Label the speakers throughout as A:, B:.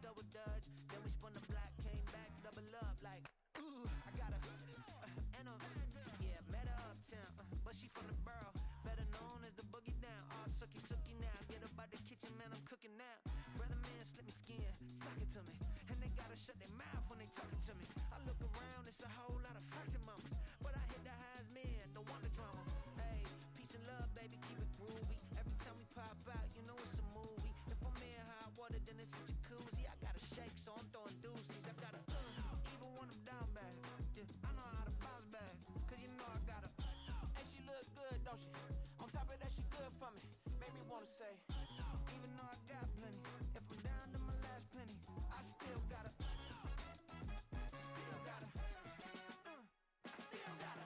A: double dutch. Then we spun the block, came back, double up like, ooh, I got a, and a, yeah, met her uptown, but she from the borough, better known as the boogie down. All sucky now, get up out the kitchen, man, I'm cooking now. Brother man, slip me skin, suck it to me, and they gotta shut their mouth when they talking to me. I look around, it's a whole lot of flirting mamas, but I hit the highs, man, don't want the drama. Hey, peace and love, baby, keep it groovy. Every time we pop out, you know it's a movie. If I'm in hot water, then it's a jacuzzi. I gotta shake, so I'm throwing deuces. I gotta, even when I'm down bad, yeah, I know how to bounce back, cause you know I gotta, and she look good, don't she? On top of that, she good for me, make me wanna say, even though I got plenty, if I'm down to my last penny, I still gotta, I still gotta, I still gotta.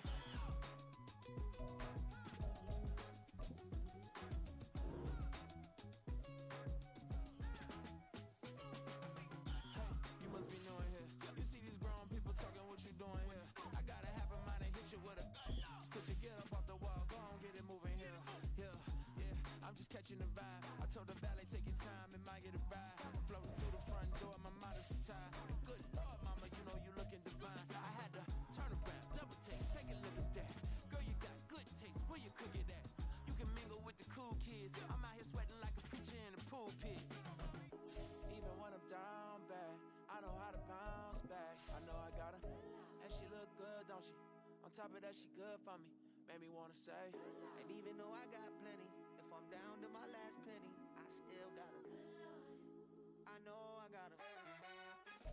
A: You must be knowing here. You see these grown people talking, what you doing here? I got a half a mind to hit you with a could you get up off the wall, go on, get it moving here. Yeah, I'm just catching the vibe. I told the valet, take your time, it might get a ride. Floating through the front door, my modesty tie. Good Lord, mama, you know you looking divine. I had to turn around, double take a look at that. Girl, you got good taste, where you cook it at? You can mingle with the cool kids. I'm out here sweating like a preacher in the pulpit. Even when I'm down bad, I know how to bounce back. I know I got her, and she look good, don't she? On top of that, she good for me, made me wanna say. And even though I got plenty, if I'm down to my last penny, I still got her. I know I got her.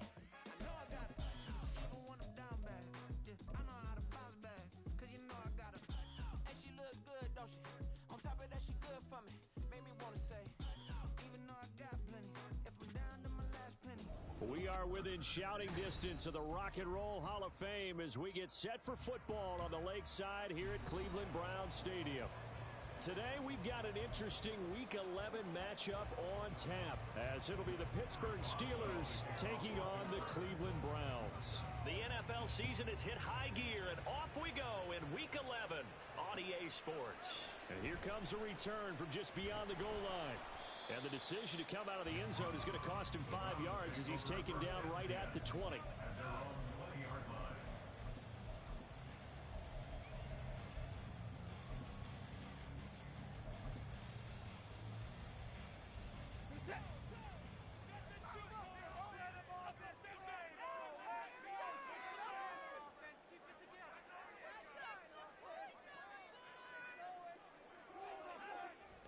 A: I know I got her. Even when I'm down bad, yeah, I know how to bounce back, cause you know I got her. And she look good, don't she? On top of that, she good for me, made me wanna say. Even though I got plenty, if I'm down to my last penny.
B: We are within shouting distance of the Rock and Roll Hall of Fame as we get set for football on the lakeside here at Cleveland Browns Stadium. Today we've got an interesting Week 11 matchup on tap as it'll be the Pittsburgh Steelers taking on the Cleveland Browns.
C: The NFL season has hit high gear and off we go in Week 11 on EA Sports.
B: And here comes a return from just beyond the goal line. And the decision to come out of the end zone is going to cost him 5 yards as he's taken down right at the 20.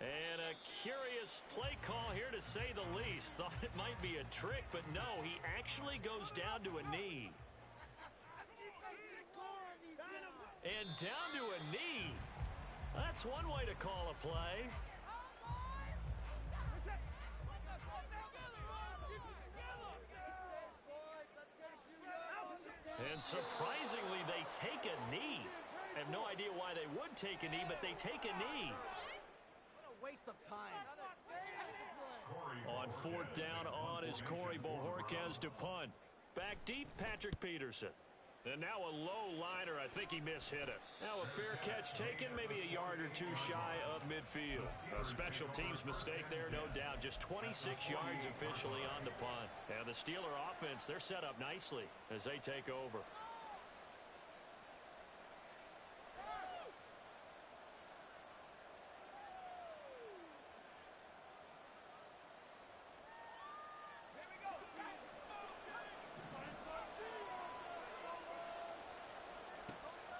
C: And a curious play call here, to say the least. Thought it might be a trick, but no, he actually goes down to a knee. And down to a knee. That's one way to call a play. And surprisingly, they take a knee. I have no idea why they would take a knee, but they take a knee.
D: Waste of time.
C: On fourth down on is Corey Bojorquez to punt. Back deep, Patrick Peterson. And now a low liner. I think he mishit it. Now a fair catch taken, maybe a yard or two shy of midfield. A special teams mistake there, no doubt. Just 26 yards officially on the punt. And the Steeler offense, they're set up nicely as they take over.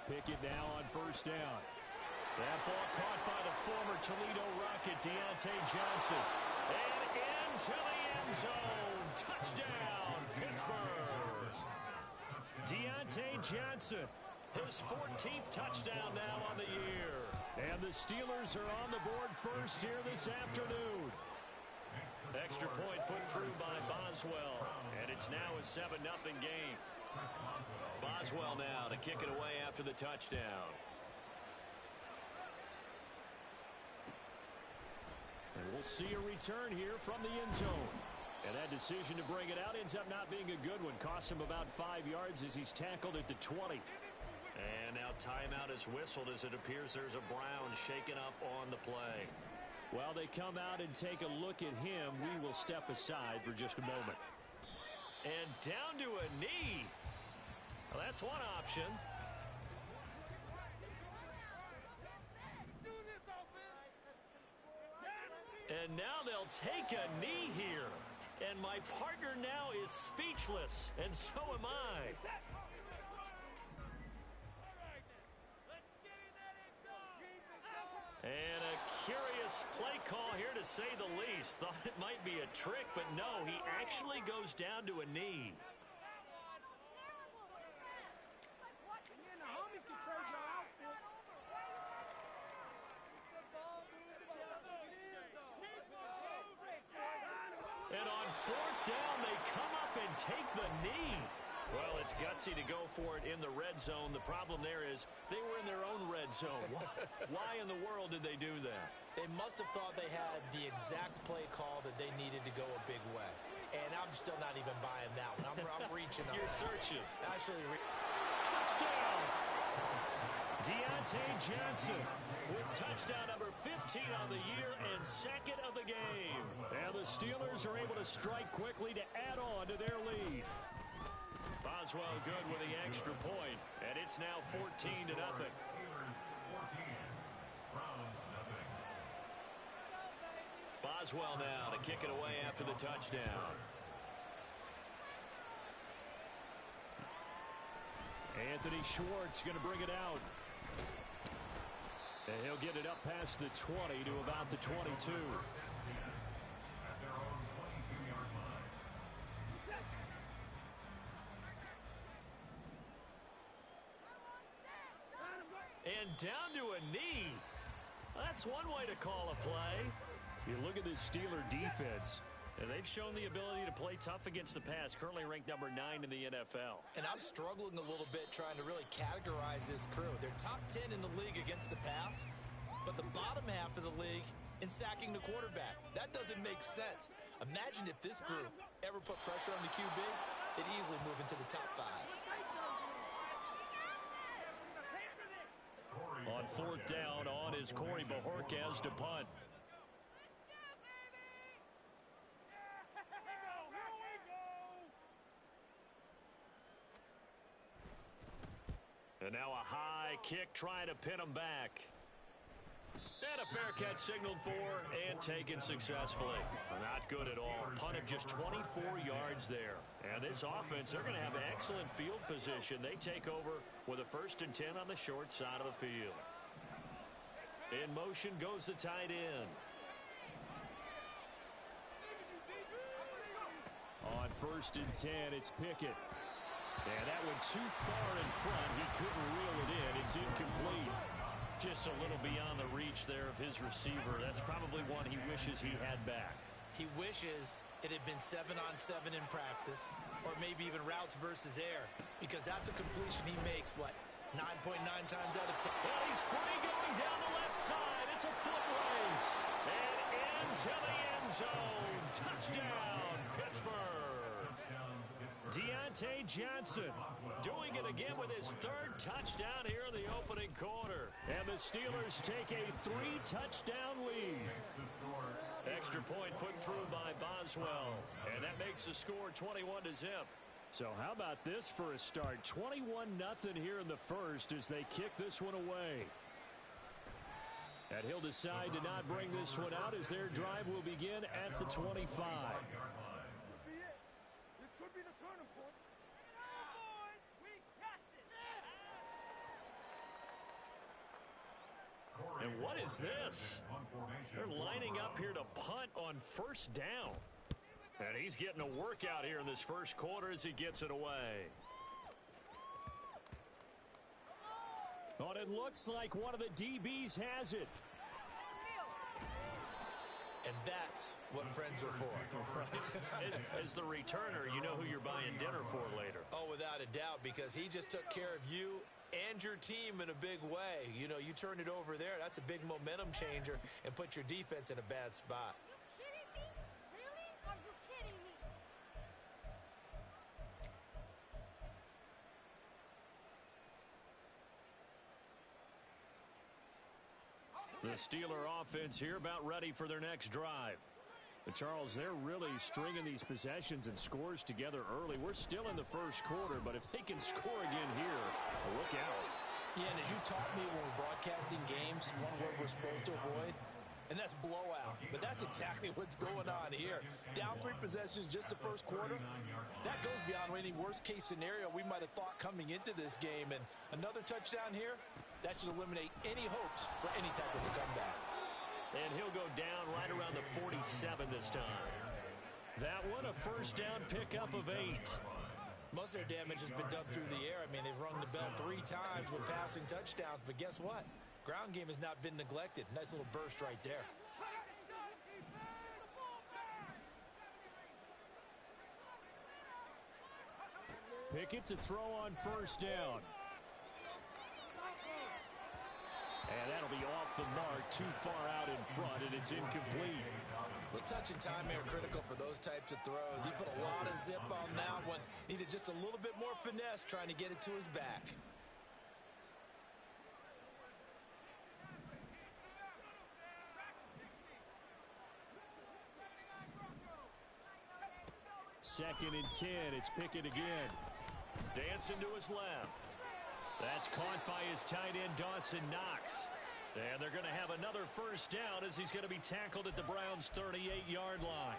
B: Pickett now on first down. That ball caught by the former Toledo Rocket, Deontay Johnson. And into the end zone. Touchdown, Pittsburgh. Deontay Johnson, his 14th touchdown now on the year. And the Steelers are on the board first here this afternoon. Extra point put through by Boswell. And it's now a 7-0 game. Boswell now to kick it away after the touchdown. And we'll see a return here from the end zone. And that decision to bring it out ends up not being a good one. Cost him about 5 yards as he's tackled at the 20. And now timeout is whistled as it appears there's a Brown shaken up on the play. While they come out and take a look at him, we will step aside for just a moment.
C: And down to a knee. Well, that's one option. And now they'll take a knee here. And my partner now is speechless, and so am I. And a curious play call here, to say the least. Thought it might be a trick, but no, he actually goes down to a knee. And on fourth down, they come up and take the knee. Well, it's gutsy to go for it in the red zone. The problem there is they were in their own red zone. Why in the world did they do that?
E: They must have thought they had the exact play call that they needed to go a big way. And I'm still not even buying that one. I'm reaching up.
C: You're searching.
E: Actually,
C: touchdown! Deontay Johnson with touchdown number 15 on the year and second of the game. And the Steelers are able to strike quickly to add on to their lead. Boswell good with the extra point, and it's now 14-0. Boswell now to kick it away after the touchdown. Anthony Schwartz going to bring it out. And he'll get it up past the 20 to about the 22. And down to a knee. That's one way to call a play. You look at this Steeler defense, and they've shown the ability to play tough against the pass, currently ranked number 9 in the NFL.
E: And I'm struggling a little bit trying to really categorize this crew. They're top 10 in the league against the pass, but the bottom half of the league in sacking the quarterback. That doesn't make sense. Imagine if this group ever put pressure on the QB, they'd easily move into the top 5.
C: On fourth down, on is Corey Bojorquez to punt. And now a high kick trying to pin him back. And a fair catch signaled for and taken successfully. Not good at all. Punted just 24 yards there. And this offense, they're going to have excellent field position. They take over with a 1st and 10 on the short side of the field. In motion goes the tight end. On 1st and 10, it's Pickett. And that went too far in front. He couldn't reel it in. It's incomplete. Just a little beyond the reach there of his receiver. That's probably one he wishes he had back.
E: He wishes it had been 7-on-7 in practice, or maybe even routes versus air, because that's a completion he makes, what, 9.9 times out of 10.
C: Well, he's free going down the left side. It's a foot race. And into the end zone. Touchdown, Pittsburgh. Deontay Johnson doing it again with his 3rd touchdown here in the opening quarter. And the Steelers take a 3-touchdown lead. Extra point put through by Boswell. And that makes the score 21-0. So how about this for a start? 21-0 here in the first as they kick this one away. And he'll decide to not bring this one out as their drive will begin at the 25. And what is this? They're lining up here to punt on 1st down. And he's getting a workout here in this first quarter as he gets it away. Oh, it looks like one of the DBs has it.
E: And that's what friends are for.
C: As the returner, you know who you're buying dinner for later.
E: Oh, without a doubt, because he just took care of you and your team in a big way. You know, you turn it over there, that's a big momentum changer and put your defense in a bad spot.
F: Are you kidding me? Really? Are you kidding me?
C: The Steeler offense here about ready for their next drive.
B: But Charles, they're really stringing these possessions and scores together early. We're still in the first quarter, but if they can score again here, look out.
E: Yeah, and as you taught me when we're broadcasting games, one word we're supposed to avoid, and that's blowout. But that's exactly what's going on here. Down 3 possessions just the first quarter. That goes beyond any worst-case scenario we might have thought coming into this game. And another touchdown here, that should eliminate any hopes for any type of a comeback.
C: And he'll go down right around the 47 this time. That one a first down pickup of 8.
E: Most of their damage has been done through the air. I mean, they've rung the bell 3 times with passing touchdowns. But guess what? Ground game has not been neglected. Nice little burst right there.
B: Pickett to throw on first down. And that'll be off the mark, too far out in front, and it's incomplete.
E: Well, touch and time are critical for those types of throws. He put a lot of zip on that one. Needed just a little bit more finesse trying to get it to his back.
B: Second and 10, it's Pickett again.
C: Dancing to his left. That's caught by his tight end, Dawson Knox. And they're going to have another first down as he's going to be tackled at the Browns' 38-yard line.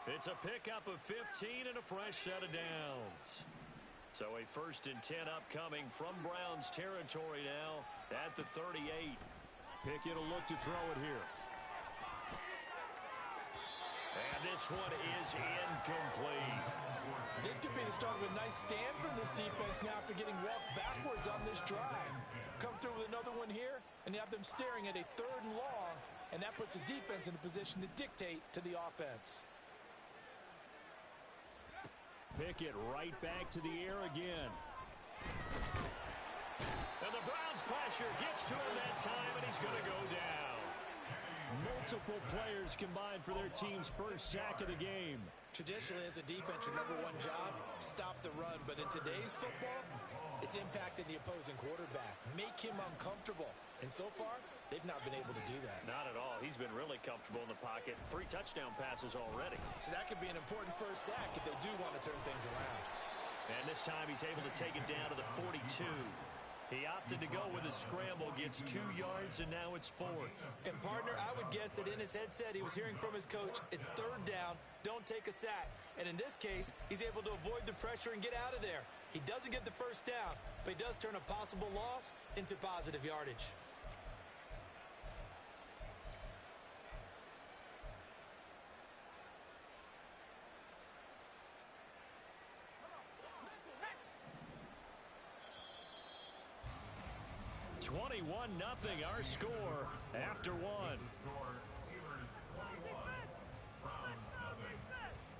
C: It's a pickup of 15 and a fresh set of downs. So a first and 10 upcoming from Browns territory now at the 38.
B: Pickett will look to throw it here.
C: And this one is incomplete.
E: This could be the start of a nice stand for this defense now after getting walked backwards on this drive. Come through with another one here, and you have them staring at a 3rd and long, and that puts the defense in a position to dictate to the offense.
B: Pickett right back to the air again.
C: And the Browns pressure gets to him that time, and he's going to go down.
B: Multiple players combined for their team's first sack of the game.
E: Traditionally, as a defense, your #1 job, stop the run. But in today's football, it's impacting the opposing quarterback. Make him uncomfortable. And so far, they've not been able to do that.
C: Not at all. He's been really comfortable in the pocket. 3 touchdown passes already.
E: So that could be an important first sack if they do want to turn things around.
C: And this time he's able to take it down to the 42. He opted to go with a scramble, gets 2 yards, and now it's 4th.
E: And, partner, I would guess that in his headset he was hearing from his coach, it's 3rd down, don't take a sack. And in this case, he's able to avoid the pressure and get out of there. He doesn't get the first down, but he does turn a possible loss into positive yardage.
C: Nothing our score after 1.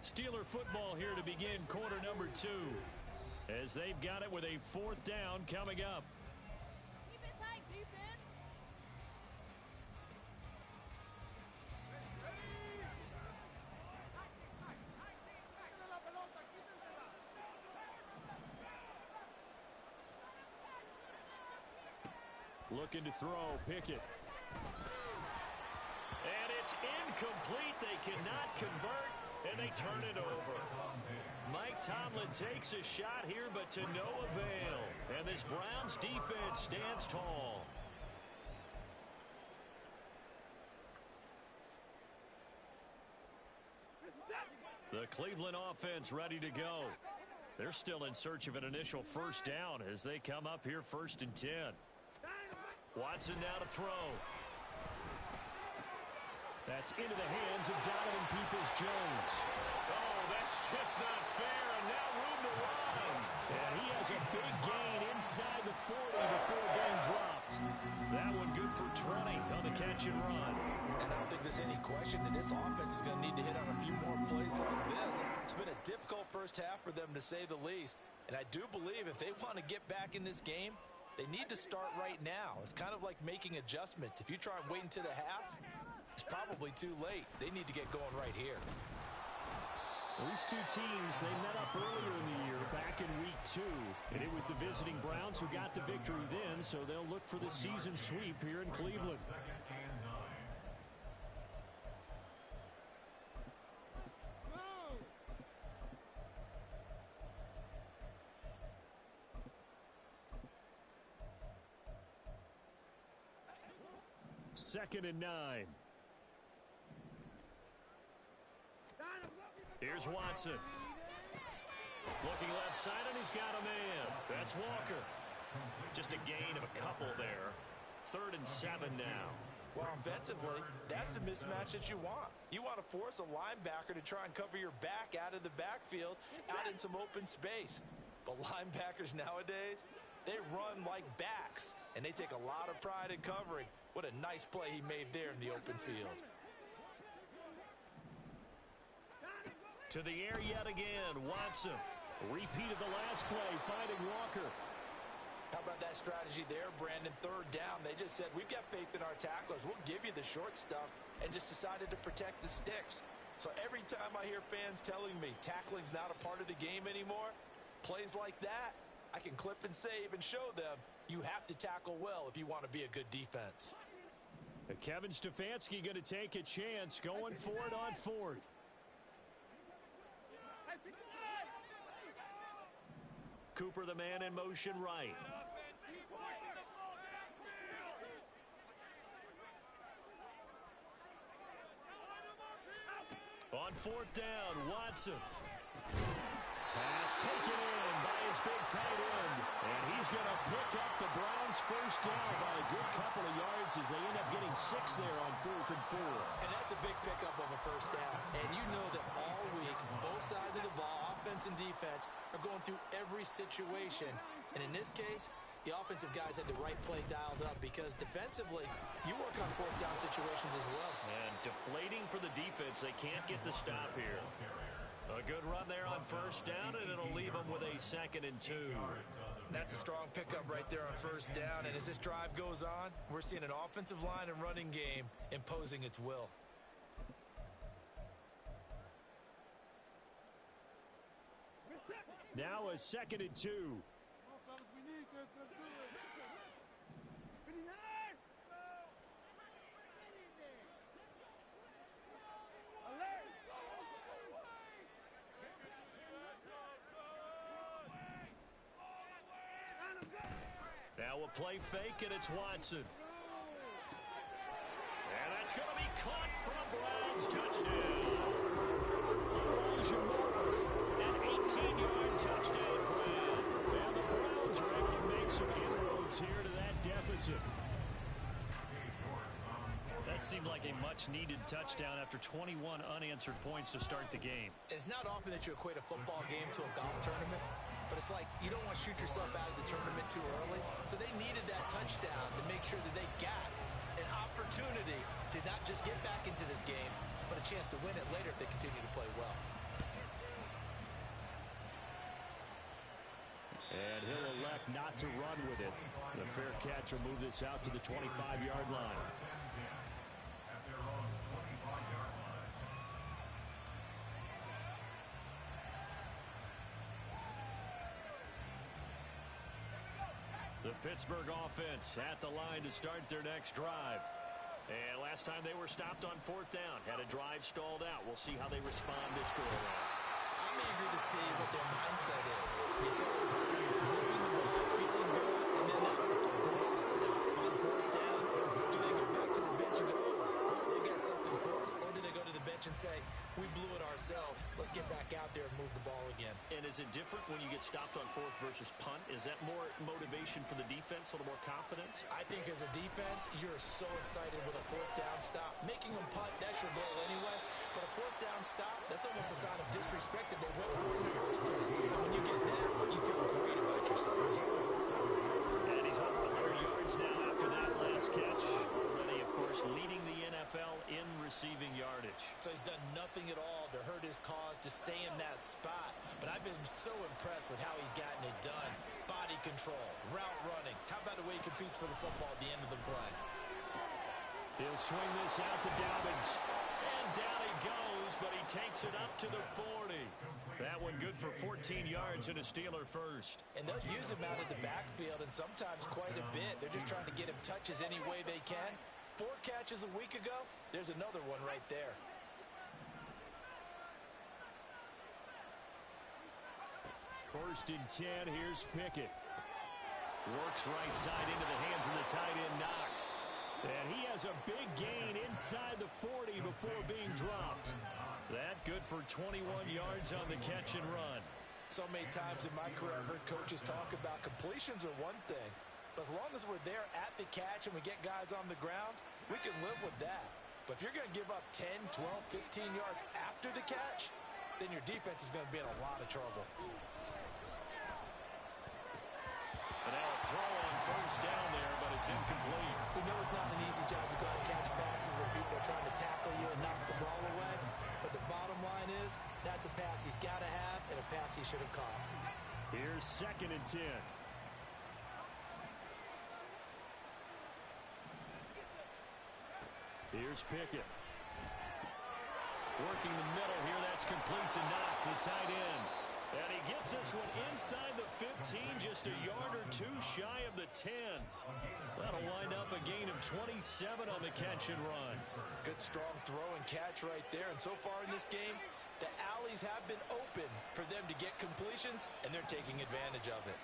C: Steeler football here to begin quarter number 2 as they've got it with a 4th down coming up.
F: Keep it tight, defense.
B: Looking to throw, Pickett.
C: And it's incomplete. They cannot convert, and they turn it over. Mike Tomlin takes a shot here, but to no avail. And this Browns defense stands tall. The Cleveland offense ready to go. They're still in search of an initial first down as they come up here 1st and 10. Watson now to throw.
B: That's into the hands of Donovan Peoples-Jones.
C: Oh, that's just not fair, and now room to run.
B: And he has a big gain inside the 40 before being dropped.
C: That one good for 20 on the catch and run.
E: And I don't think there's any question that this offense is going to need to hit on a few more plays like this. It's been a difficult first half for them, to say the least. And I do believe if they want to get back in this game, they need to start right now. It's kind of like making adjustments. If you try and wait until the half, it's probably too late. They need to get going right here.
B: These two teams, they met up earlier in the year, back in week 2. And it was the visiting Browns who got the victory then, so they'll look for the season sweep here in Cleveland. 2nd and 9. Here's Watson. Looking left side, and he's got a man. That's Walker. Just a gain of a couple there. 3rd and 7 now.
E: Well, offensively, that's the mismatch that you want. You want to force a linebacker to try and cover your back out of the backfield, out in some open space. But linebackers nowadays, they run like backs, and they take a lot of pride in covering. What a nice play he made there in the open field.
B: To the air yet again, Watson. Repeated the last play, finding Walker.
E: How about that strategy there, Brandon? 3rd down, they just said, we've got faith in our tacklers. We'll give you the short stuff, and just decided to protect the sticks. So every time I hear fans telling me tackling's not a part of the game anymore, plays like that, I can clip and save and show them you have to tackle well if you want to be a good defense.
B: Kevin Stefanski going to take a chance, going for it on 4th. Cooper, the man in motion right. On 4th down, Watson. Pass taken in by his big tight end. And he's going to pick up the Browns' first down by a good couple of yards as they end up getting 6 there on 4th and 4.
E: And that's a big pickup of a first down. And you know that all week, both sides of the ball, offense and defense, are going through every situation. And in this case, the offensive guys had the right play dialed up because defensively, you work on 4th down situations as well.
C: And deflating for the defense. They can't get the stop here. A good run there on 1st down, and it'll leave them with a 2nd and 2.
E: That's a strong pickup right there on 1st down. And as this drive goes on, we're seeing an offensive line and running game imposing its will.
B: Now a 2nd and 2. Now a play fake, and it's Watson. And that's going to be caught from Browns. Touchdown. Elijah Moore, an 18-yard touchdown grab. And the Browns are able to make some inroads here to that deficit. That seemed like a much-needed touchdown after 21 unanswered points to start the game.
E: It's not often that you equate a football game to a golf tournament, but it's like you don't want to shoot yourself out of the tournament too early. So they needed that touchdown to make sure that they got an opportunity to not just get back into this game, but a chance to win it later if they continue to play well.
B: And he'll elect not to run with it. The fair catch will move this out to the 25-yard line. The Pittsburgh offense at the line to start their next drive. And last time they were stopped on 4th down, had a drive stalled out. We'll see how they respond this go around.
E: I'm eager to see what their mindset is because moving the ball, feeling good, and then that blow stop on 4th down. Do they go back to the bench and go, oh, boy, they got something for us? Or do they go to the bench and say, we blew it ourselves. Let's get back out there and move the ball again.
C: And is it different when you get stopped on 4th versus punt? Is that more motivation for the defense, a little more confidence?
E: I think as a defense, you're so excited with a 4th down stop. Making them punt, that's your goal anyway. But a 4th down stop, that's almost a sign of disrespect that they went for in the first place. And when you get that, you feel great about yourselves.
C: And he's up 100 yards now after that last catch. Already, of course, leading the NFL in receiving yardage.
E: So he's done nothing at all to hurt his cause, to stay in that spot. But I've been so impressed with how he's gotten it done. Body control, route running. How about the way he competes for the football at the end of the play?
B: He'll swing this out to Dobbins. And down he goes, but he takes it up to the 40. That one good for 14 yards and a Steeler first.
E: And they'll use him out of the backfield, and sometimes quite a bit. They're just trying to get him touches any way they can. 4 catches a week ago, there's another one right there.
B: First and 10, here's Pickett. Works right side into the hands of the tight end, Knox. And he has a big gain inside the 40 before being dropped. That good for 21 yards on the catch and run.
E: So many times in my career, I've heard coaches talk about completions are one thing. But as long as we're there at the catch and we get guys on the ground, we can live with that. But if you're going to give up 10, 12, 15 yards after the catch, then your defense is going to be in a lot of trouble.
B: And now a throw on first down there, but it's incomplete.
E: We know it's not an easy job to go and catch passes where people are trying to tackle you and knock the ball away. But the bottom line is, that's a pass he's got to have and a pass he should have caught.
B: Here's 2nd and 10. Here's Pickett. Working the middle here. That's complete to Knox, the tight end. And he gets this one inside the 15, just a yard or two shy of the 10. That'll wind up a gain of 27 on the catch and run.
E: Good strong throw and catch right there. And so far in this game, the alleys have been open for them to get completions, and they're taking advantage of it.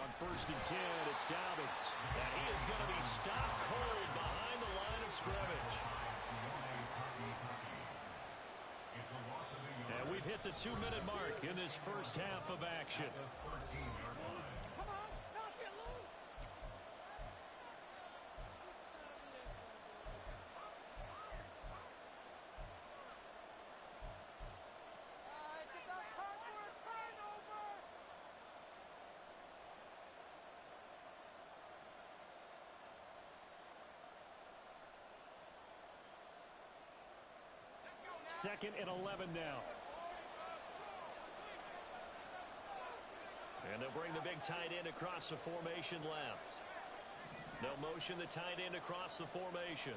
B: On 1st and 10, it's Dobbins. And he is going to be stopped cold behind the line of scrimmage. And we've hit the 2-minute mark in this first half of action.
F: Come on, knock it loose. It's about time for a turnover.
B: Second and 11 now. And they'll bring the big tight end across the formation left. They'll motion the tight end across the formation.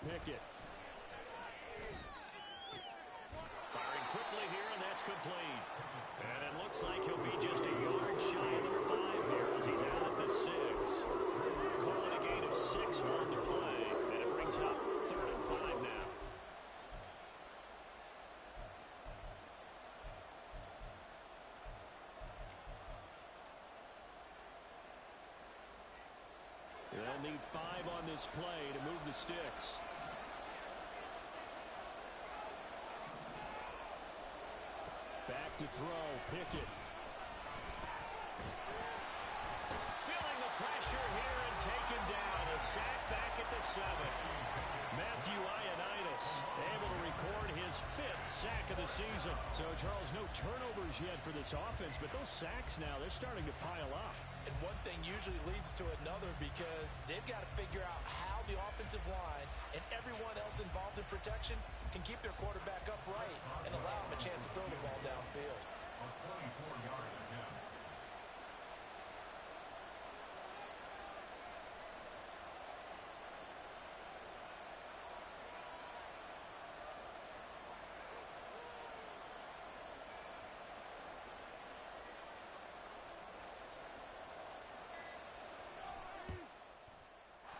B: Pickett. Firing quickly here, and that's complete. And it looks like he'll be just a yard shy of the 5 here as he's out at the 6. Calling a gain of 6 on the play, and it brings up 3rd and 5 now. They'll need 5 on this play to move the sticks. Back to throw, Pickett. Feeling the pressure here and taken down. A sack back at the 7. Matthew Ioannidis able to record his 5th sack of the season. So, Charles, no turnovers yet for this offense, but those sacks now, they're starting to pile up.
E: And one thing usually leads to another because they've got to figure out how the offensive line and everyone else involved in protection can keep their quarterback upright and allow him a chance to throw the ball downfield.
G: On 44-yard attempt.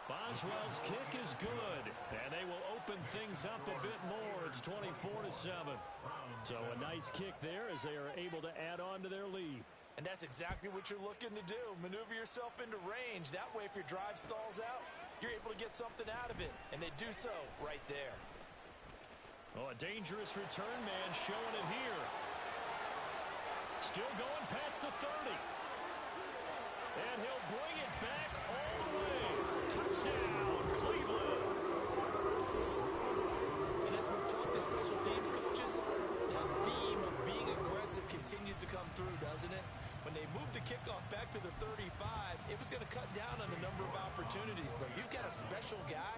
B: Boswell's kick is good, and they will open things up a bit more. It's 24-7. So a nice kick there as they are able to add on to their lead.
E: And that's exactly what you're looking to do. Maneuver yourself into range. That way, if your drive stalls out, you're able to get something out of it. And they do so right there.
B: Oh, a dangerous return man showing it here. Still going past the 30. And he'll bring it back all the way. Touchdown, Cleveland.
E: And as we've talked to special teams coaches, that theme of being aggressive continues to come through, doesn't it? When they moved the kickoff back to the 35, it was going to cut down on the number of opportunities. But if you've got a special guy,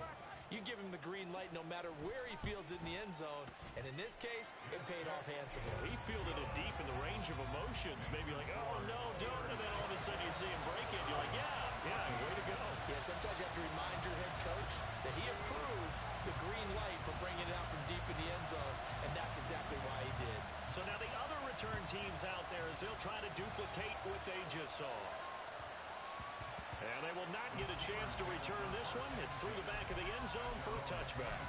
E: you give him the green light no matter where he fields in the end zone. And in this case, it paid off handsomely.
B: He fielded it deep in the range of emotions. Maybe like, oh, no, don't. And then all of a sudden you see him break it. You're like, yeah, way to go.
E: Yeah, sometimes you have to remind your head coach that he approved the green light for bringing it out from deep in the end zone. And that's exactly why he did.
B: So now the other return teams out there as they'll try to duplicate what they just saw. And they will not get a chance to return this one. It's through the back of the end zone for a touchback.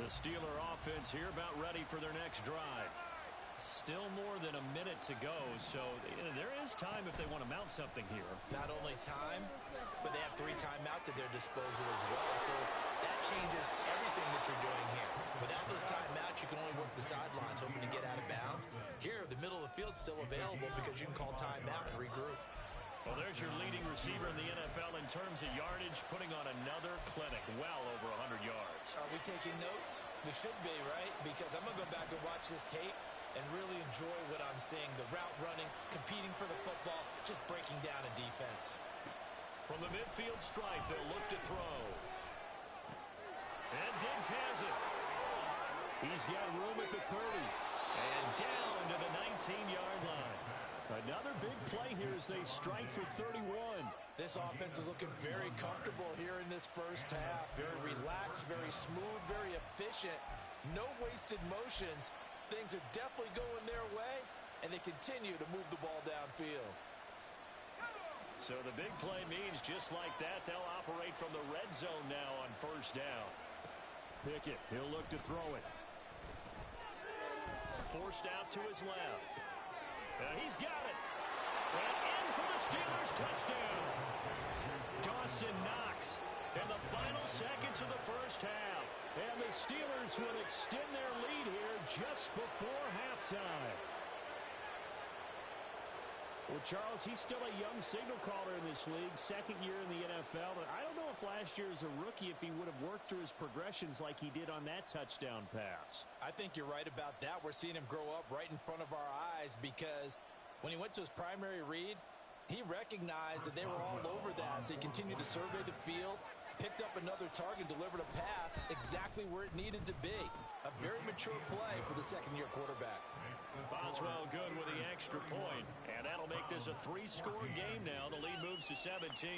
C: the Steeler offense here about ready for their next drive. Still more than a minute to go, so there is time if they want to mount something here.
E: Not only time, but they have 3 timeouts at their disposal as well, so that changes everything that you're doing here. Without those timeouts, you can only work the sidelines, hoping to get out of bounds. Here, the middle of the field's still available because you can call timeout and regroup.
C: Well, there's your leading receiver in the NFL in terms of yardage, putting on another clinic, well over 100 yards.
E: Are we taking notes? We should be, right? Because I'm going to go back and watch this tape and really enjoy what I'm seeing. The route running, competing for the football, just breaking down a defense.
C: From the midfield stripe, they'll look to throw. And Diggs has it. He's got room at the 30. And down to the 19-yard line. Another big play here as they strike for 31.
H: This offense is looking very comfortable here in this first half. Very relaxed, very smooth, very efficient. No wasted motions. Things are definitely going their way, and they continue to move the ball downfield.
C: So the big play means just like that, they'll operate from the red zone now on first down. Pickett, he'll look to throw it. Forced out to his left. He's got it. And in for the Steelers, touchdown. Dawson Knox in the final seconds of the first half. And the Steelers will extend their lead here just before halftime. Well, Charles, he's still a young signal caller in this league, second year in the NFL. But I don't know if last year as a rookie, if he would have worked through his progressions like he did on that touchdown pass.
H: I think you're right about that. We're seeing him grow up right in front of our eyes because when he went to his primary read, he recognized that they were all over that. So he continued to survey the field, picked up another target, delivered a pass exactly where it needed to be. A very mature play for the second-year quarterback.
C: Boswell good with the extra point, and that'll make this a 3-score game now. The lead moves to 17.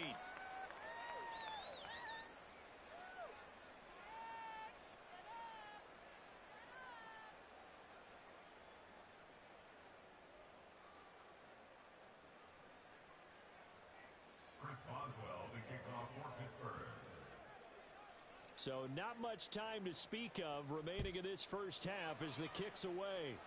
G: Chris Boswell, the kickoff for Pittsburgh.
C: So not much time to speak of remaining in this first half as the kick's away.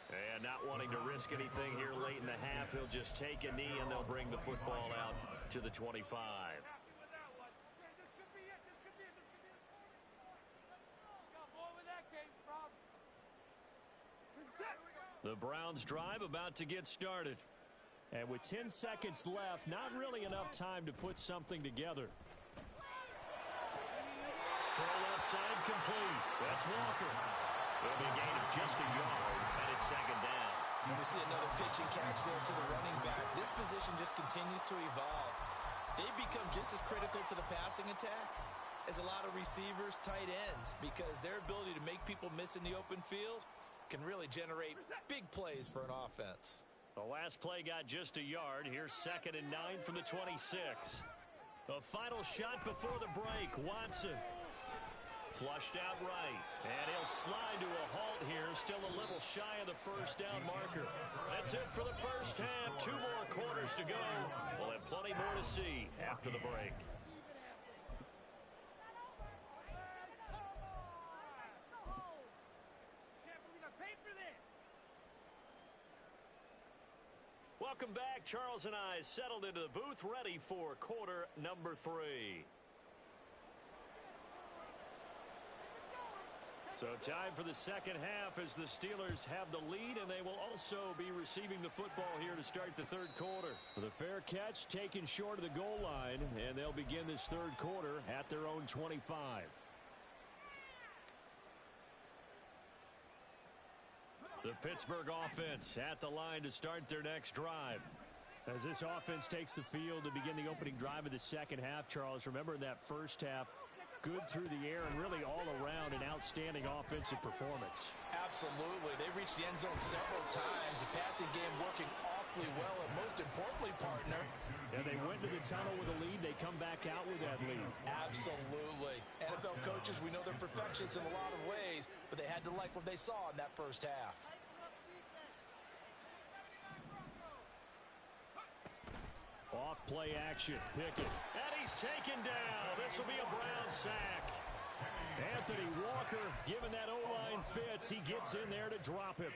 C: And not wanting to risk anything here late in the half, he'll just take a knee and they'll bring the football out to the 25. The Browns drive about to get started. And with 10 seconds left, not really enough time to put something together. Throw left side complete. That's Walker. It'll be a gain of just a yard, and it's second down.
E: And we see another pitch and catch there to the running back. This position just continues to evolve. They become just as critical to the passing attack as a lot of receivers, tight ends, because their ability to make people miss in the open field can really generate big plays for an offense.
C: The last play got just a yard. Here's 2nd and 9 from the 26. The final shot before the break. Watson flushed out right. And he'll slide to a halt here. Still a little shy of the first down marker. That's it for the first half. 2 more quarters to go. We'll have plenty more to see after the break. Welcome back. Charles and I settled into the booth ready for quarter number 3. So time for the second half as the Steelers have the lead, and they will also be receiving the football here to start the third quarter. The fair catch taken short of the goal line, and they'll begin this third quarter at their own 25. The Pittsburgh offense at the line to start their next drive. As this offense takes the field to begin the opening drive of the second half, Charles, remember in that first half, good through the air and really all around an outstanding offensive performance.
H: Absolutely. They reached the end zone several times. The passing game working awfully well, and most importantly, partner,
C: and they went to the tunnel with a lead. They come back out with that lead.
H: Absolutely. NFL coaches, we know they're perfectionists in a lot of ways, but they had to like what they saw in that first half.
B: Off play action. Pickett.
C: And he's taken down. This will be a Brown sack.
B: Anthony Walker, given that O-line fits, he gets in there to drop him.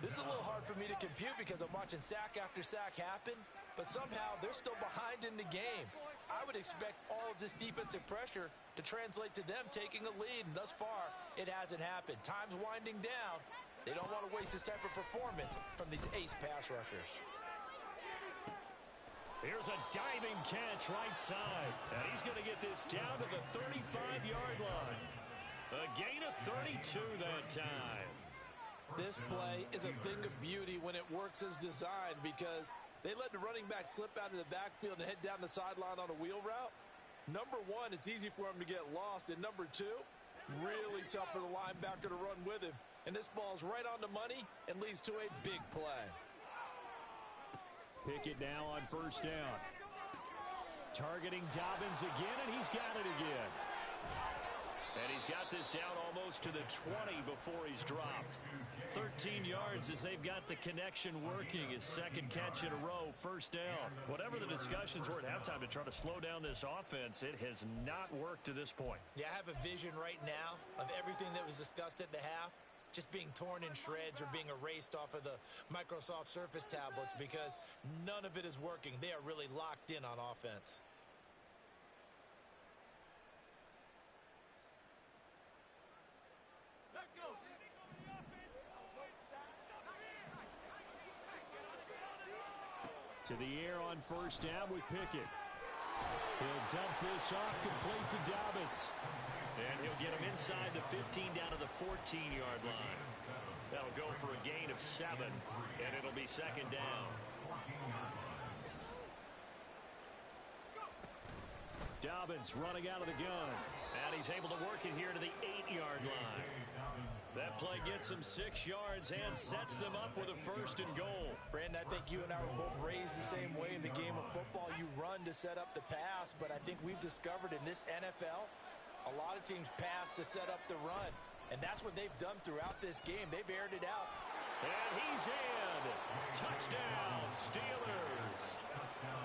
H: This is a little hard for me to compute because I'm watching sack after sack happen, but somehow they're still behind in the game. I would expect all of this defensive pressure to translate to them taking a lead, and thus far, it hasn't happened. Time's winding down. They don't want to waste this type of performance from these ace pass rushers.
B: Here's a diving catch right side.
C: And he's going to get this down to the 35-yard line. A gain of 32 that time.
H: This play is a thing of beauty when it works as designed because they let the running back slip out of the backfield and head down the sideline on a wheel route. Number one, it's easy for him to get lost. And number two, really tough for the linebacker to run with him. And this ball's right on the money and leads to a big play.
B: Pickett now on first down. Targeting Dobbins again, and he's got it again.
C: And he's got this down almost to the 20 before he's dropped. 13 yards as they've got the connection working. His second catch in a row, first down. Whatever the discussions were at halftime to try to slow down this offense, it has not worked to this point.
E: Yeah, I have a vision right now of everything that was discussed at the half just being torn in shreds or being erased off of the Microsoft Surface tablets because none of it is working. They are really locked in on offense.
F: Let's go.
B: To the air on first down with Pickett. He'll dump this off complete to Dobbins.
C: And he'll get him inside the 15 down to the 14-yard line. That'll go for a gain of 7, and it'll be second down.
B: Dobbins running out of the gun.
C: And he's able to work it here to the 8-yard line. That play gets him 6 yards and sets them up with a first and goal.
H: Brandon, I think you and I were both raised the same way in the game of football. You run to set up the pass, but I think we've discovered in this NFL, a lot of teams pass to set up the run, and that's what they've done throughout this game. They've aired it out.
C: And he's in. Touchdown, Steelers.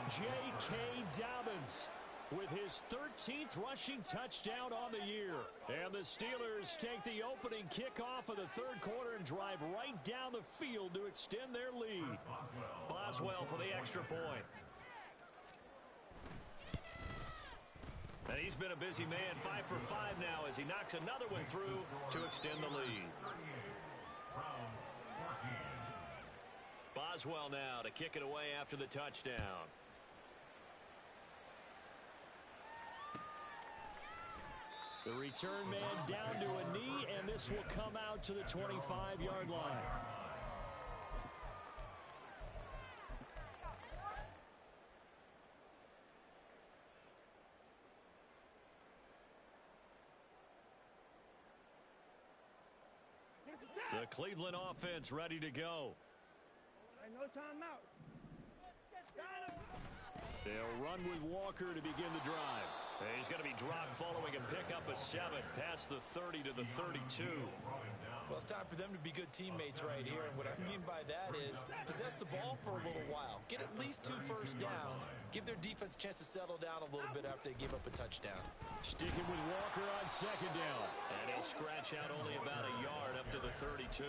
B: J.K. Dobbins with his 13th rushing touchdown on the year. And the Steelers take the opening kickoff of the third quarter and drive right down the field to extend their lead.
C: Boswell for the extra point. And he's been a busy man, 5 for 5 now as he knocks another one through to extend the lead. Boswell now to kick it away after the touchdown.
B: The return man down to a knee, and this will come out to the 25-yard line.
C: The Cleveland offense ready to go.
F: No timeout.
B: They'll run with Walker to begin the drive.
C: And he's going to be dropped following a pickup of 7 past the 30 to the 32.
E: Well, it's time for them to be good teammates right here, and what I mean by that is possess the ball for a little while. Get at least 2 first downs. Give their defense a chance to settle down a little bit after they give up a touchdown.
B: Sticking with Walker on second down.
C: And he'll scratch out only about a yard up to the 32.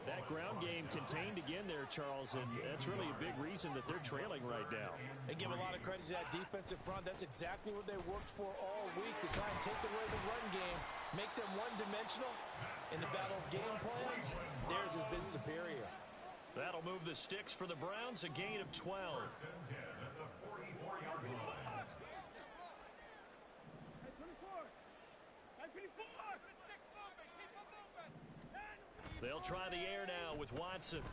B: That ground game contained again there, Charles, and that's really a big reason that they're trailing right now.
E: They give a lot of credit to that defensive front. That's exactly what they worked for all week, to try and take away the run game, make them one-dimensional. In the battle of game plans, theirs has been superior.
C: That'll move the sticks for the Browns, a gain of 12. They'll try the air now with Watson.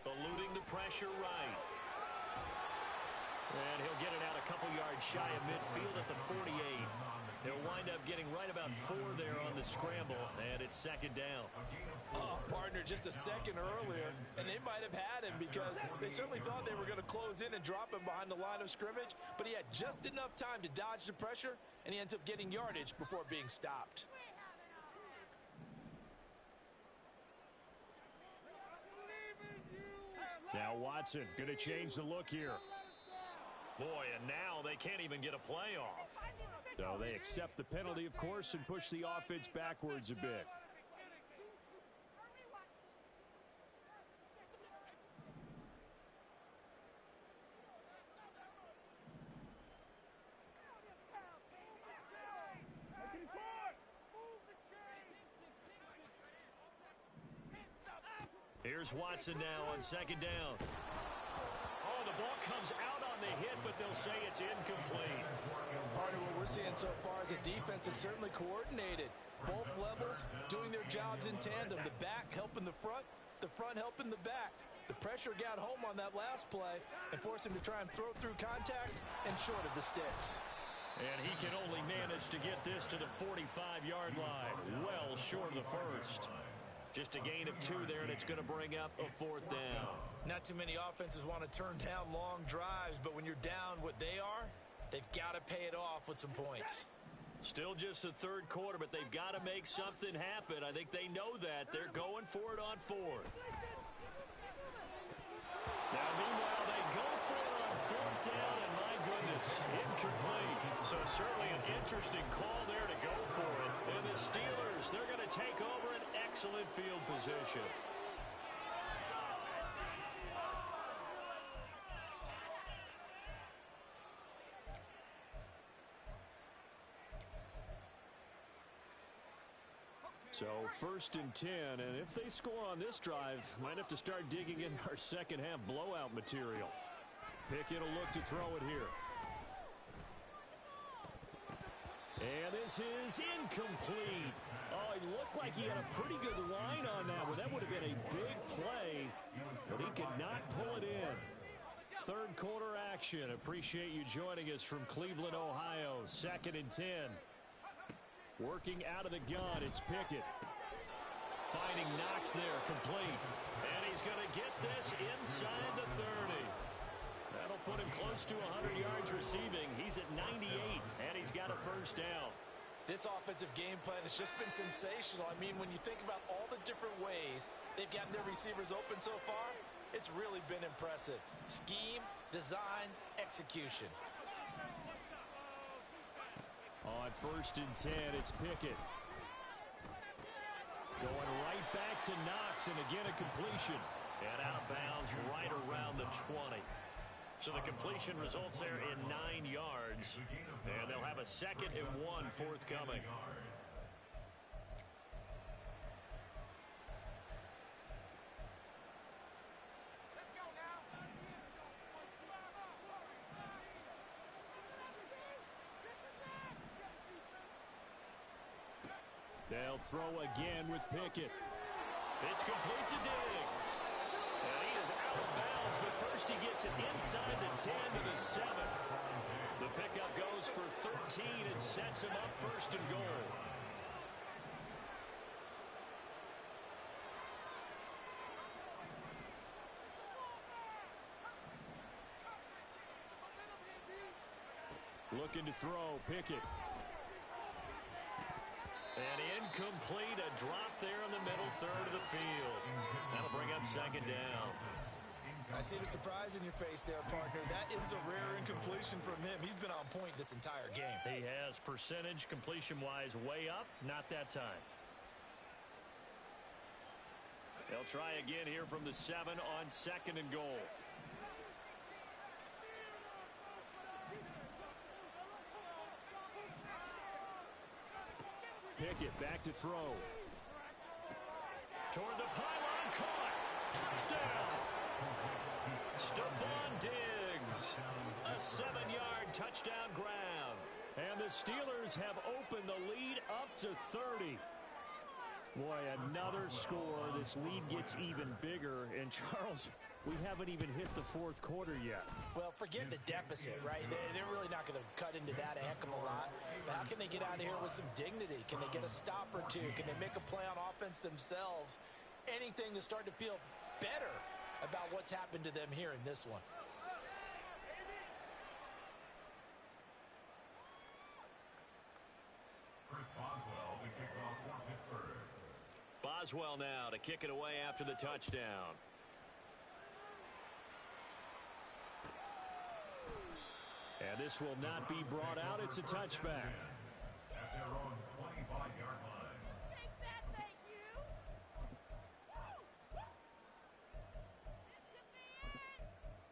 C: Eluding the pressure right. And he'll get it out a couple yards shy of midfield at the 48. He'll wind up getting right about 4 there on the scramble, and it's second down.
H: Oh, partner, just a second earlier, and they might have had him because they certainly thought they were going to close in and drop him behind the line of scrimmage, but he had just enough time to dodge the pressure, and he ends up getting yardage before being stopped.
B: Now Watson going to change the look here.
C: Boy, and now they can't even get a play off.
B: So they accept the penalty, of course, and push the offense backwards a bit.
C: Here's Watson now on second down. Oh, the ball comes out on the hit, but they'll say it's incomplete.
H: Part of what we're seeing so far is a defense is certainly coordinated. Both levels doing their jobs in tandem. The back helping the front helping the back. The pressure got home on that last play and forced him to try and throw through contact and short of the sticks.
C: And he can only manage to get this to the 45-yard line, well short of the first. Just a gain of 2 there, and it's going to bring up a 4th down.
E: Not too many offenses want to turn down long drives, but when you're down what they are, they've got to pay it off with some points.
C: Still just the 3rd quarter, but they've got to make something happen. I think they know that. They're going for it on 4th. Now, meanwhile, they go for it on 4th down, and my goodness, incomplete. So certainly an interesting call there to go for it. And the Steelers, they're going to take over an excellent field position.
B: So 1st and 10, and if they score on this drive, might have to start digging in our second half blowout material. Pickett will look to throw it here. And this is incomplete. Oh, he looked like he had a pretty good line on that one. That would have been a big play, but he could not pull it in. 3rd quarter action. Appreciate you joining us from Cleveland, Ohio. 2nd and 10. Working out of the gun, it's Pickett. Finding Knox there, complete.
C: And he's going to get this inside the 30. That'll put him close to 100 yards receiving. He's at 98, and he's got a 1st down.
H: This offensive game plan has just been sensational. I mean, when you think about all the different ways they've gotten their receivers open so far, it's really been impressive. Scheme, design, execution.
B: On 1st and 10, it's Pickett. Going right back to Knox, and again a completion.
C: And out of bounds right around the 20. So the completion results there in 9 yards. And they'll have a 2nd and 1 forthcoming.
B: They'll throw again with Pickett.
C: It's complete to Diggs. And he is out of bounds, but first he gets it inside the 10 to the 7. The pickup goes for 13 and sets him up 1st and goal.
B: Looking to throw, Pickett.
C: And incomplete, a drop there in the middle 3rd of the field. That'll bring up 2nd down.
E: I see the surprise in your face there, partner. That is a rare incompletion from him. He's been on point this entire game.
C: He has percentage completion-wise way up, not that time. They'll try again here from the 7 on 2nd and goal.
B: Pickett back to throw.
C: Toward the pylon, caught. Touchdown. Stephon Diggs. A 7-yard touchdown grab.
B: And the Steelers have opened the lead up to 30. Boy, another score. This lead gets even bigger. And Charles, we haven't even hit the 4th quarter yet.
H: Well, forget the deficit, right? They're really not going to cut into that a heck of a lot. But how can they get out of here with some dignity? Can they get a stop or two? Can they make a play on offense themselves? Anything to start to feel better about what's happened to them here in this one.
G: Chris Boswell, the kickoff for Pittsburgh.
C: Boswell now to kick it away after the touchdown.
B: And this will not be brought out. It's a touchback.
G: At their own 25-yard line.
F: Take that, thank you.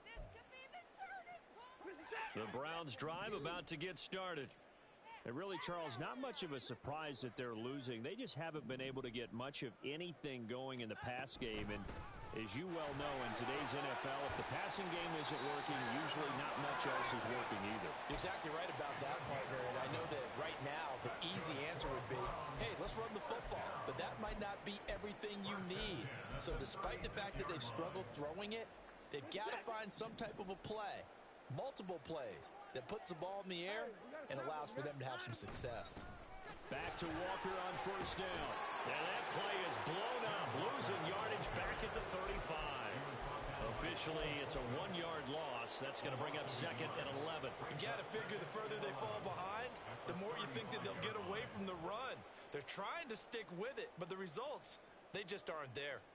F: This could be the turning point.
B: The Browns drive about to get started. And really, Charles, not much of a surprise that they're losing. They just haven't been able to get much of anything going in the pass game. And as you well know, in today's NFL, if the passing game isn't working, usually not much else is working either.
H: You're exactly right about that, partner. And I know that right now the easy answer would be, hey, let's run the football. But that might not be everything you need. So despite the fact that they've struggled throwing it, they've got to find some type of a play, multiple plays, that puts the ball in the air and allows for them to have some success.
B: Back to Walker on first down.
C: And that play is blown up, losing yardage back at the 35. Officially, it's a 1-yard loss. That's going to bring up 2nd and 11.
E: You got to figure the further they fall behind, the more you think that they'll get away from the run. They're trying to stick with it, but the results, they just aren't there.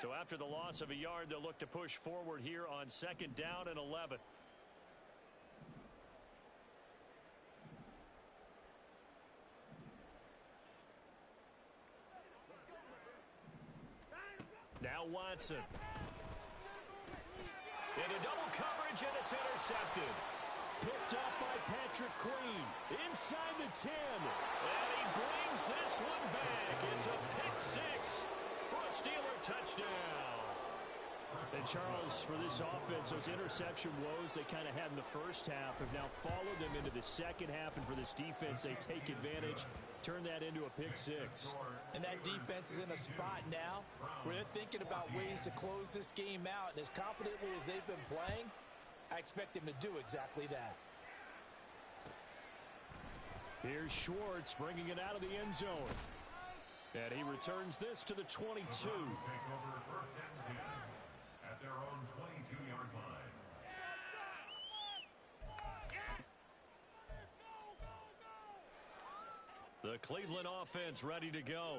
C: So after the loss of a yard, they'll look to push forward here on 2nd down and 11. Now Watson. Into double coverage, and it's intercepted.
B: Picked up by Patrick Queen. Inside the 10.
C: And he brings this one back. It's a pick six for a Steeler touchdown.
B: And Charles, for this offense, those interception woes they kind of had in the first half have now followed them into the second half. And for this defense, they take advantage, turn that into a pick six.
H: And that defense is in a spot now where they're thinking about ways to close this game out. And as confidently as they've been playing, I expect them to do exactly that.
B: Here's Schwartz bringing it out of the end zone. And he returns this to the 22.
G: Take over 1st and 10 at their own 22-yard line.
C: The Cleveland offense ready to go.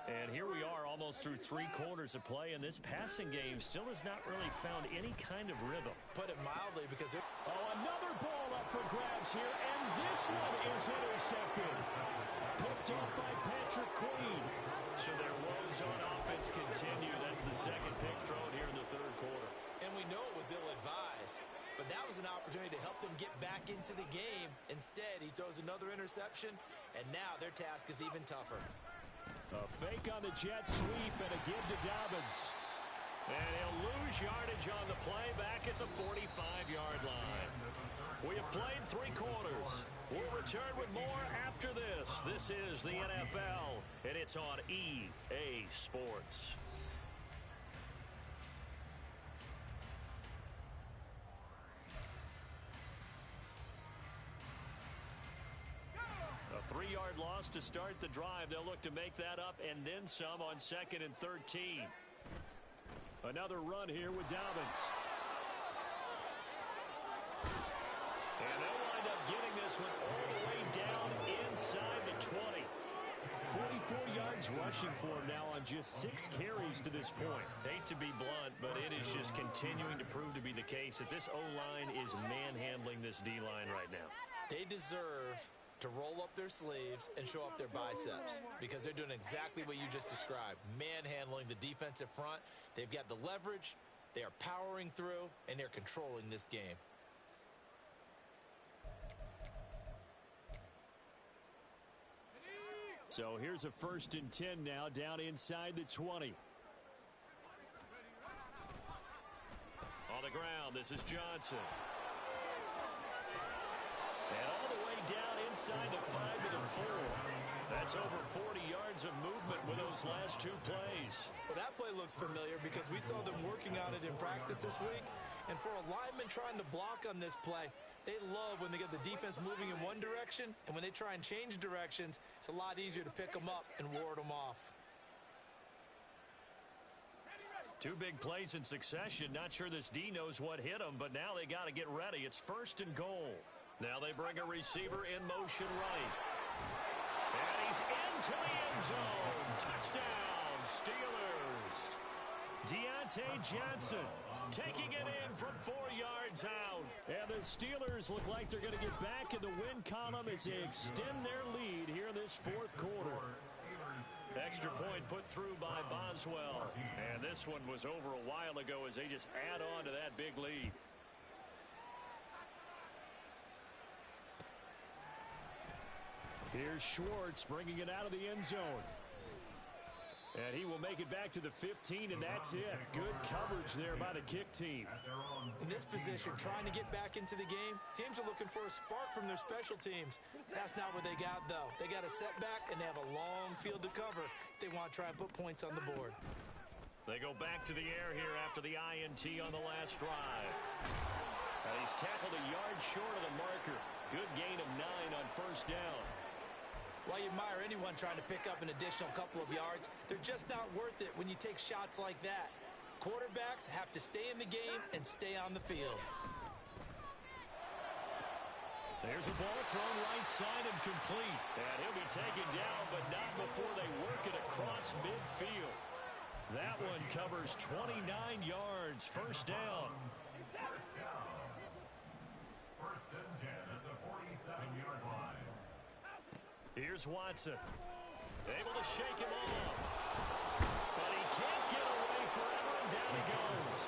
C: And here we are almost through 3 quarters of play, and this passing game still has not really found any kind of rhythm.
E: Put it mildly, because they're...
B: Oh, another ball up for grabs here, and this one is intercepted. Picked up by Patrick Queen.
C: So their woes on offense continue. That's the 2nd pick thrown here in the 3rd quarter.
E: And we know it was ill-advised, but that was an opportunity to help them get back into the game. Instead, he throws another interception, and now their task is even tougher.
B: A fake on the jet sweep and a give to Dobbins.
C: And he'll lose yardage on the play back at the 45-yard line. We have played 3 quarters. We'll return with more after this. This is the NFL, and it's on EA Sports. A 3-yard loss to start the drive. They'll look to make that up and then some on 2nd and 13.
B: Another run here with Dobbins.
C: And they'll wind up getting this one all the way down inside the 20.
B: 44 yards rushing for him now on just 6 carries to this point.
C: Hate to be blunt, but it is just continuing to prove to be the case that this O-line is manhandling this D-line right now.
E: They deserve to roll up their sleeves and show up their biceps, because they're doing exactly what you just described, manhandling the defensive front. They've got the leverage, they are powering through, and they're controlling this game.
B: So here's a 1st and 10 now, down inside the 20.
C: On the ground, this is Johnson. And all the way down inside the 5 to the 4. That's over 40 yards of movement with those last 2 plays.
E: Well, that play looks familiar because we saw them working on it in practice this week. And for a lineman trying to block on this play, they love when they get the defense moving in one direction, and when they try and change directions, it's a lot easier to pick them up and ward them off.
C: 2 big plays in succession. Not sure this D knows what hit them, but now they got to get ready. It's 1st and goal. Now they bring a receiver in motion right. And he's into the end zone. Touchdown, Steelers.
B: Deontay Johnson taking it in from 4 yards out. And the Steelers look like they're going to get back in the win column as they extend their lead here in this fourth quarter.
C: Extra point put through by Boswell. And this one was over a while ago as they just add on to that big lead.
B: Here's Schwartz bringing it out of the end zone. And he will make it back to the 15, and that's it. Good coverage there by the kick team.
E: In this position, trying to get back into the game, teams are looking for a spark from their special teams. That's not what they got, though. They got a setback, and they have a long field to cover if they want to try and put points on the board.
C: They go back to the air here after the INT on the last drive. And he's tackled a yard short of the marker. Good gain of 9 on first down.
E: While you admire anyone trying to pick up an additional couple of yards, they're just not worth it when you take shots like that. Quarterbacks have to stay in the game and stay on the field.
B: There's a ball thrown right side and complete.
C: And he'll be taken down, but not before they work it across midfield.
B: That one covers 29 yards. First down.
G: First and 10 at the 47-yard line.
B: Here's Watson. Able to shake him off. But he can't get away forever, and down he goes.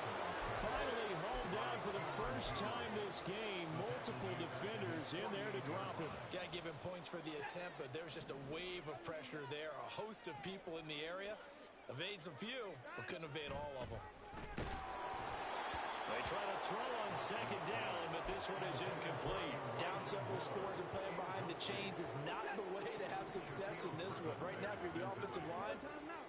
B: Finally hauled down for the first time this game. Multiple defenders in there to drop him.
E: Got to give him points for the attempt, but there's just a wave of pressure there. A host of people in the area. Evades a few, but couldn't evade all of them.
B: They try to throw on second down, but this one is incomplete.
H: Down several scores and playing behind the chains is not the way to have success in this one. Right now, if you're the offensive line,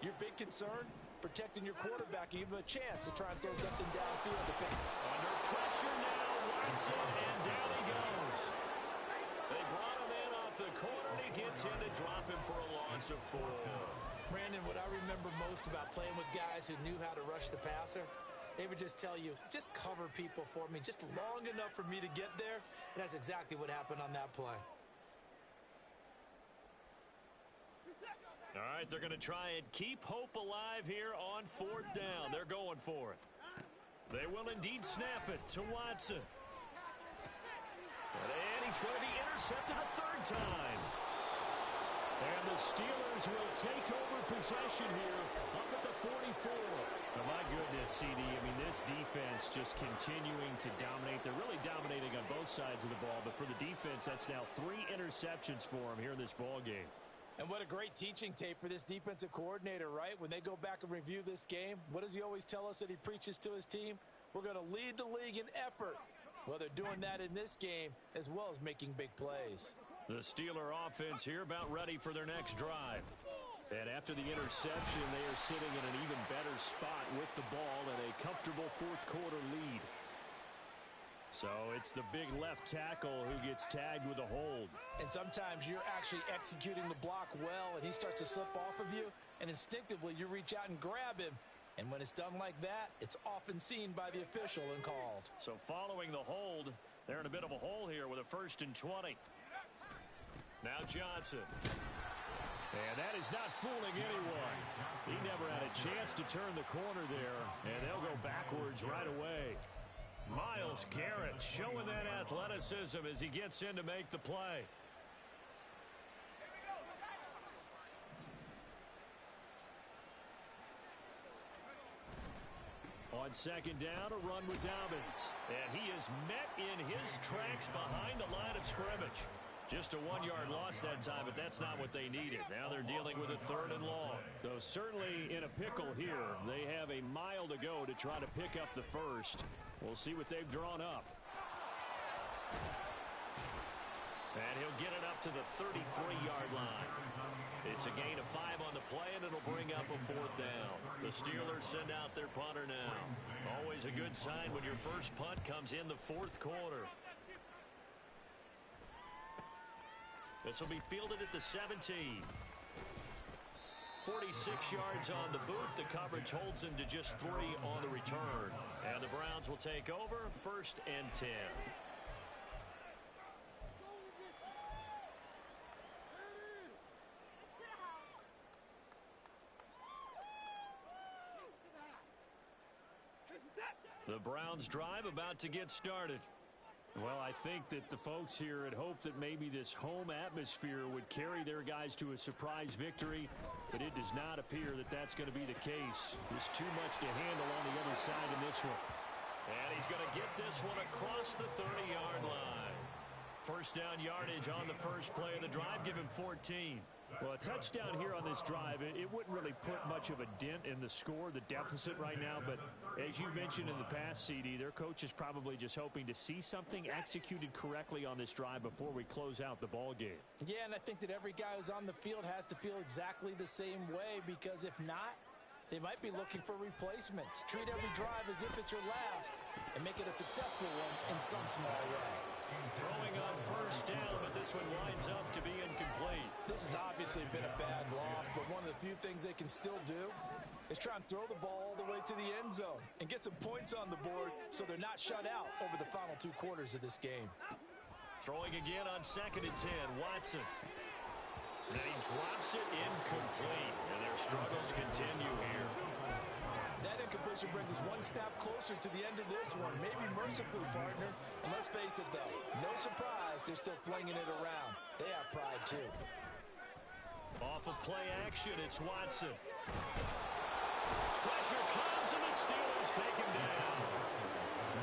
H: your big concern, protecting your quarterback, give him a chance to try and throw something downfield.
B: Under pressure now, Watson, and down he goes. They brought him in off the corner, and he gets in to drop him for a loss of 4.
E: Brandon, what I remember most about playing with guys who knew how to rush the passer, they would just tell you, just cover people for me, just long enough for me to get there. And that's exactly what happened on that play.
C: All right, they're going to try and keep hope alive here on fourth down. They're going for it.
B: They will indeed snap it to Watson. And he's going to be intercepted a third time. And the Steelers will take over possession here up at the 44. Oh, my goodness, CD. I mean, this defense just continuing to dominate. They're really dominating on both sides of the ball. But for the defense, that's now 3 interceptions for them here in this ball game.
H: And what a great teaching tape for this defensive coordinator, right? When they go back and review this game, what does he always tell us that he preaches to his team? We're going to lead the league in effort. Well, they're doing that in this game as well as making big plays.
B: The Steeler offense here about ready for their next drive. And after the interception, they are sitting in an even better spot with the ball and a comfortable fourth quarter lead. So it's the big left tackle who gets tagged with a hold.
H: And sometimes you're actually executing the block well, and he starts to slip off of you, and instinctively you reach out and grab him. And when it's done like that, it's often seen by the official and called.
C: So following the hold, they're in a bit of a hole here with a 1st and 20. Now Johnson.
B: And that is not fooling anyone. He never had a chance to turn the corner there, and they'll go backwards right away. Myles Garrett showing that athleticism as he gets in to make the play. On second down, a run with Dobbins. And he is met in his tracks behind the line of scrimmage. Just a 1-yard loss that time, but that's not what they needed. Now they're dealing with a 3rd and long. Though certainly in a pickle here. They have a mile to go to try to pick up the first. We'll see what they've drawn up.
C: And he'll get it up to the 33-yard line. It's a gain of 5 on the play, and it'll bring up a 4th down. The Steelers send out their punter now. Always a good sign when your first punt comes in the 4th quarter. This will be fielded at the 17. 46 yards on the boot. The coverage holds him to just 3 on the return. And the Browns will take over 1st and 10.
B: The Browns drive about to get started.
C: Well, I think that the folks here had hoped that maybe this home atmosphere would carry their guys to a surprise victory, but it does not appear that that's going to be the case. There's too much to handle on the other side in this one.
B: And he's going to get this one across the 30-yard line. First down yardage on the first play of the drive. Give him 14.
C: Well, a touchdown here on this drive, it wouldn't really put much of a dent in the score, the deficit right now. But as you mentioned in the past, CD, their coach is probably just hoping to see something executed correctly on this drive before we close out the ball game.
H: Yeah, and I think that every guy who's on the field has to feel exactly the same way, because if not, they might be looking for replacements. Treat every drive as if it's your last and make it a successful one in some small way.
B: Throwing on first down, but this one winds up to be incomplete.
H: This has obviously been a bad loss, but one of the few things they can still do is try and throw the ball all the way to the end zone and get some points on the board so they're not shut out over the final 2 quarters of this game.
B: Throwing again on 2nd and 10, Watson. And he drops it incomplete, and their struggles continue here.
H: That incompletion brings us one step closer to the end of this one. Maybe mercifully, partner. And let's face it, though, no surprise they're still flinging it around. They have pride, too.
B: Off of play action, it's Watson. Pressure comes, and the Steelers take him down.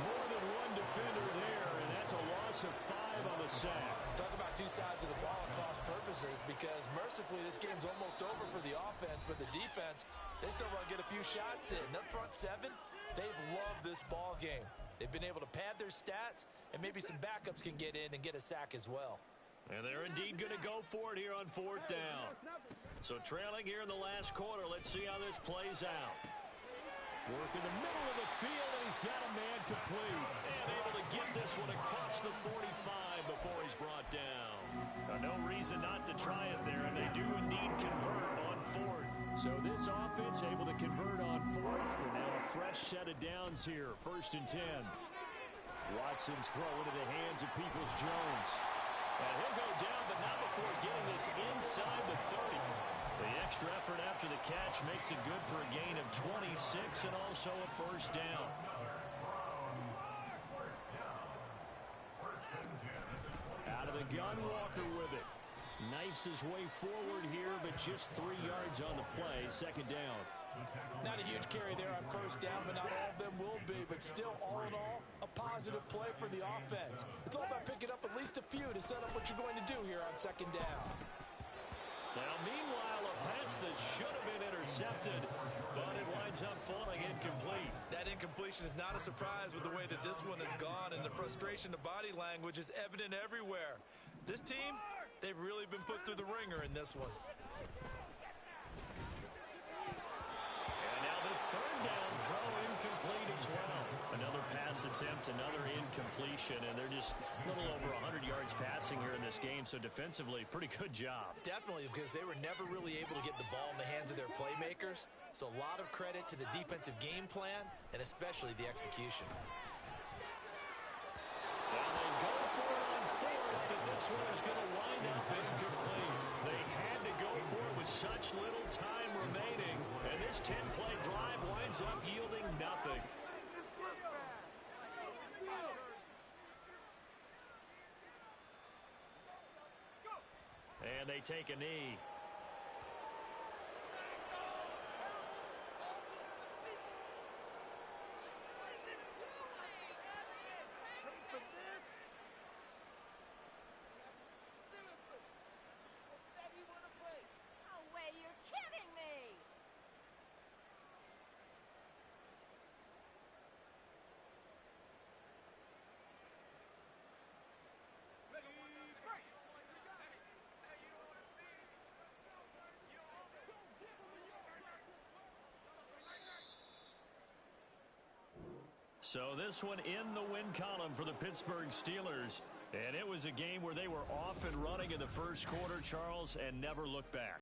C: More than one defender there, and that's a loss of 5 on the sack.
H: Talk about two sides of the ball at cross purposes, because mercifully this game's almost over for the offense, but the defense, they still want to get a few shots in. Up front 7, they've loved this ball game. They've been able to pad their stats, and maybe some backups can get in and get a sack as well.
B: And they're indeed going to go for it here on 4th down. So trailing here in the last quarter, let's see how this plays out.
C: Work in the middle of the field, and he's got a man complete.
B: And able to get this one across the 45 before he's brought down.
C: No reason not to try it there, and they do indeed convert on 4th. So this offense able to convert on 4th, and now a fresh set of downs here, 1st and 10. Watson's throw into the hands of Peoples-Jones.
B: And he'll go down, but not before getting this inside the 30. The extra effort after the catch makes it good for a gain of 26 and also a first down.
C: Out of the gun, Walker with it. Knifes his way forward here, but just 3 yards on the play. 2nd down.
H: Not a huge carry there on first down, but not all of them will be. But still, all in all, a positive play for the offense. It's all about picking up at least a few to set up what you're going to do here on 2nd down.
B: Now, meanwhile, a pass that should have been intercepted, but it winds up falling incomplete.
E: That incompletion is not a surprise with the way that this one has gone, and the frustration of body language is evident everywhere. This team, they've really been put through the ringer in this one.
B: And now the 3rd down throw incomplete as well. Another pass attempt, another incompletion, and they're just a little over 100 yards passing here in this game, so defensively, pretty good job.
E: Definitely, because they were never really able to get the ball in the hands of their playmakers, so a lot of credit to the defensive game plan and especially the execution.
B: Now they go for it on 4th, but this one is going to wind up incomplete. They had to go for it with such little time remaining, and this 10-play drive winds up yielding nothing. And they take a knee. So this one in the win column for the Pittsburgh Steelers. And it was a game where they were off and running in the first quarter, Charles, and never looked back.